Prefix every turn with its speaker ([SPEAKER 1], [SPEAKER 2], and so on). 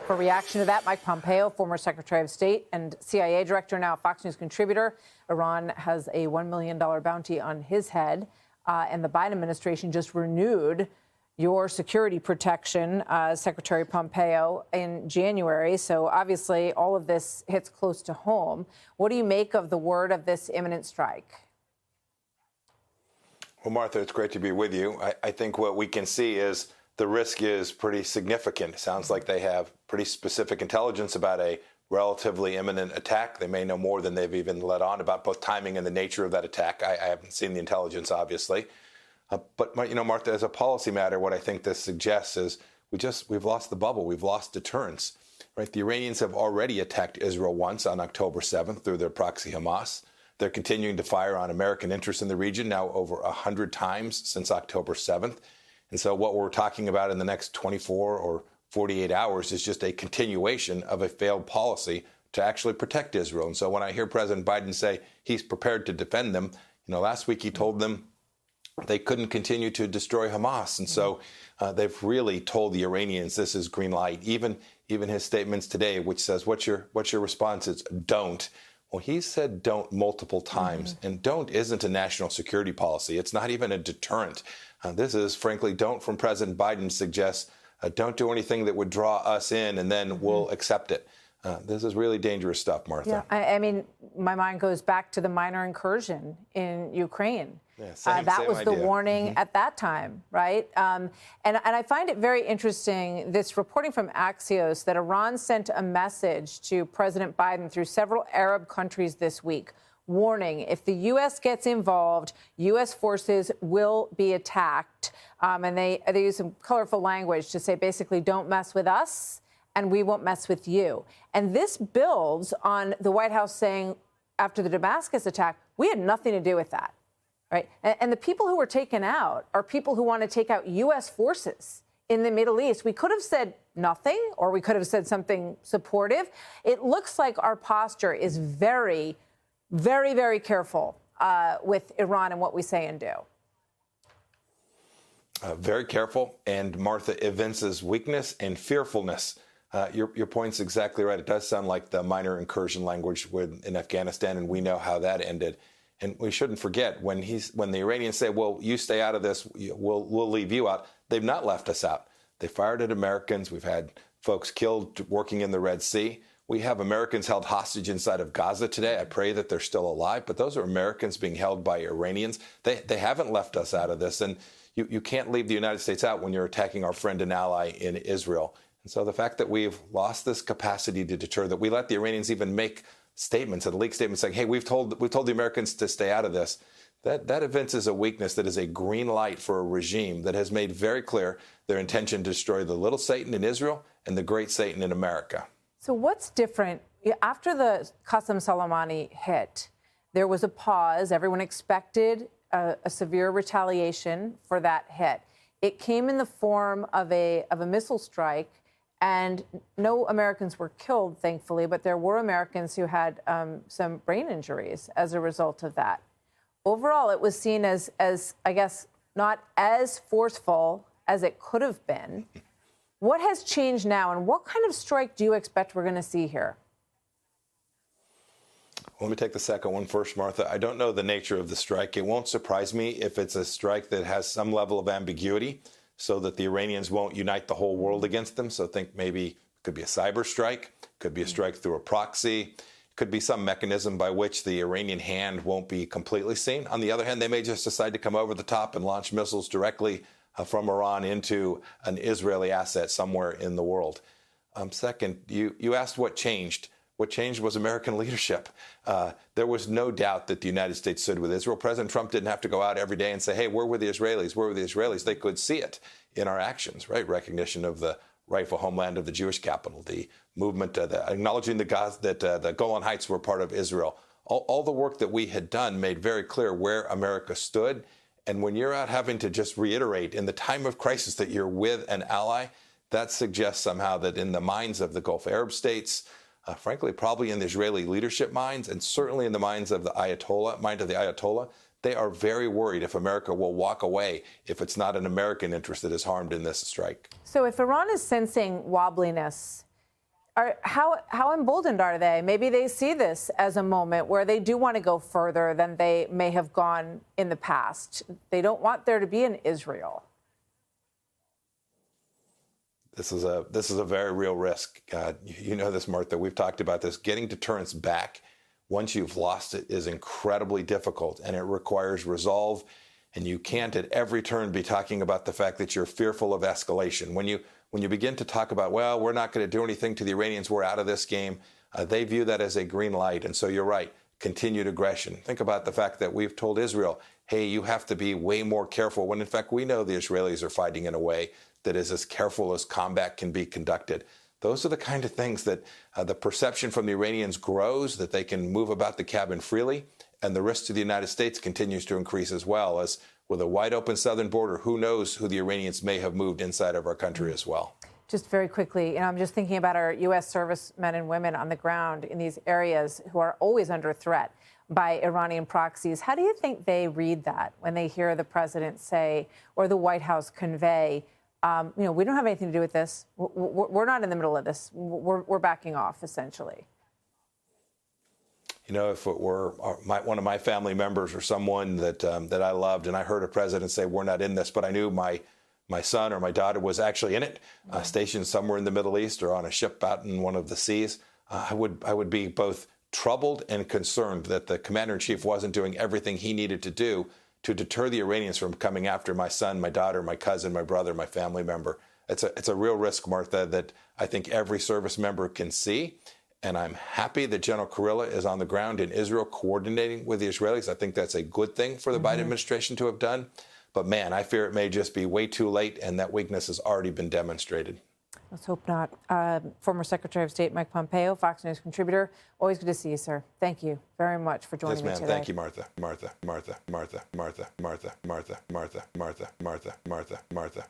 [SPEAKER 1] For reaction to that, Mike Pompeo, former Secretary of State and CIA director, now a Fox News contributor. Iran has a $1 million bounty on his head, and the Biden administration just renewed your security protection, Secretary Pompeo, in January. So obviously all of this hits close to home. What do you make of the word of this imminent strike?
[SPEAKER 2] Well, Martha, it's great to be with you. I think what we can see is the risk is pretty significant. It sounds like they have pretty specific intelligence about a relatively imminent attack. They may know more than they've even let on about both timing and the nature of that attack. I haven't seen the intelligence, obviously. But, Martha, as a policy matter, what I think this suggests is we've lost the bubble. We've lost deterrence, right? The Iranians have already attacked Israel once on October 7th through their proxy Hamas. They're continuing to fire on American interests in the region now over 100 times since October 7th. And so what we're talking about in the next 24 or 48 hours is just a continuation of a failed policy to actually protect Israel. And so when I hear President Biden say he's prepared to defend them, last week he told them they couldn't continue to destroy Hamas. And so they've really told the Iranians this is green light. Even his statements today, which says, what's your response? It's don't. Well, he said don't multiple times. And don't isn't a national security policy. It's not even a deterrent. This is, frankly, don't from President Biden suggests don't do anything that would draw us in and then we'll accept it. This is really dangerous stuff, Martha.
[SPEAKER 1] Yeah, I mean, my mind goes back to the minor incursion in Ukraine.
[SPEAKER 2] Yeah,
[SPEAKER 1] that was the
[SPEAKER 2] idea.
[SPEAKER 1] Warning at that time, right? And I find it very interesting, this reporting from Axios, that Iran sent a message to President Biden through several Arab countries this week, warning if the U.S. gets involved, U.S. forces will be attacked. And they use some colorful language to say, basically, don't mess with us and we won't mess with you. And this builds on the White House saying after the Damascus attack, we had nothing to do with that. Right. And the people who were taken out are people who want to take out U.S. forces in the Middle East. We could have said nothing, or we could have said something supportive. It looks like our posture is very, very, very careful with Iran and what we say and do.
[SPEAKER 2] Very careful. And Martha evinces weakness and fearfulness. Your point's exactly right. It does sound like the minor incursion language in Afghanistan, and we know how that ended. And we shouldn't forget when the Iranians say, well, you stay out of this, we'll leave you out. They've not left us out. They fired at Americans. We've had folks killed working in the Red Sea. We have Americans held hostage inside of Gaza today. I pray that they're still alive. But those are Americans being held by Iranians. They haven't left us out of this. And you can't leave the United States out when you're attacking our friend and ally in Israel. And so the fact that we've lost this capacity to deter, that we let the Iranians even make statements and leaked statements saying, hey, we've told the Americans to stay out of this. That evinces a weakness that is a green light for a regime that has made very clear their intention to destroy the little Satan in Israel and the great Satan in America.
[SPEAKER 1] So what's different? After the Qasem Soleimani hit, there was a pause. Everyone expected a severe retaliation for that hit. It came in the form of a missile strike. And no Americans were killed, thankfully, but there were Americans who had some brain injuries as a result of that. Overall, it was seen as I guess, not as forceful as it could have been. What has changed now, and what kind of strike do you expect we're going to see here?
[SPEAKER 2] Let me take the second one first, Martha. I don't know the nature of the strike. It won't surprise me if it's a strike that has some level of ambiguity, so that the Iranians won't unite the whole world against them. So think maybe it could be a cyber strike, could be a strike through a proxy, could be some mechanism by which the Iranian hand won't be completely seen. On the other hand, they may just decide to come over the top and launch missiles directly from Iran into an Israeli asset somewhere in the world. Second, you asked what changed. What changed was American leadership. There was no doubt that the United States stood with Israel. President Trump didn't have to go out every day and say, hey, we're with the Israelis, we're with the Israelis. They could see it in our actions, right? Recognition of the rightful homeland of the Jewish capital, the movement, acknowledging that the Golan Heights were part of Israel. All the work that we had done made very clear where America stood. And when you're out having to just reiterate in the time of crisis that you're with an ally, that suggests somehow that in the minds of the Gulf Arab states, frankly, probably in the Israeli leadership minds, and certainly in the minds of the Ayatollah, they are very worried if America will walk away if it's not an American interest that is harmed in this strike.
[SPEAKER 1] So if Iran is sensing wobbliness How emboldened are they? Maybe they see this as a moment where they do want to go further than they may have gone in the past. They don't want there to be an Israel.
[SPEAKER 2] This is a very real risk. You know this, Martha. We've talked about this. Getting deterrence back once you've lost it is incredibly difficult, and it requires resolve. And you can't at every turn be talking about the fact that you're fearful of escalation. When you begin to talk about, well, we're not going to do anything to the Iranians, we're out of this game, they view that as a green light. And so you're right, continued aggression. Think about the fact that we've told Israel, hey, you have to be way more careful, when in fact we know the Israelis are fighting in a way that is as careful as combat can be conducted. Those are the kind of things that the perception from the Iranians grows, that they can move about the cabin freely, and the risk to the United States continues to increase as well. As with a wide open southern border, who knows who the Iranians may have moved inside of our country as well.
[SPEAKER 1] Just very quickly, I'm just thinking about our U.S. servicemen and women on the ground in these areas who are always under threat by Iranian proxies. How do you think they read that when they hear the president say, or the White House convey, we don't have anything to do with this. We're not in the middle of this. We're backing off, essentially.
[SPEAKER 2] You know, if it were one of my family members or someone that I loved, and I heard a president say, we're not in this, but I knew my son or my daughter was actually in it, stationed somewhere in the Middle East or on a ship out in one of the seas, I would be both troubled and concerned that the commander-in-chief wasn't doing everything he needed to do to deter the Iranians from coming after my son, my daughter, my cousin, my brother, my family member. It's a real risk, Martha, that I think every service member can see. And I'm happy that General Kurilla is on the ground in Israel coordinating with the Israelis. I think that's a good thing for the Biden administration to have done. But, man, I fear it may just be way too late, and that weakness has already been demonstrated.
[SPEAKER 1] Let's hope not. Former Secretary of State Mike Pompeo, Fox News contributor. Always good to see you, sir. Thank you very much for joining me today.
[SPEAKER 2] Thank you, Martha. Martha, Martha, Martha, Martha, Martha, Martha, Martha, Martha, Martha, Martha.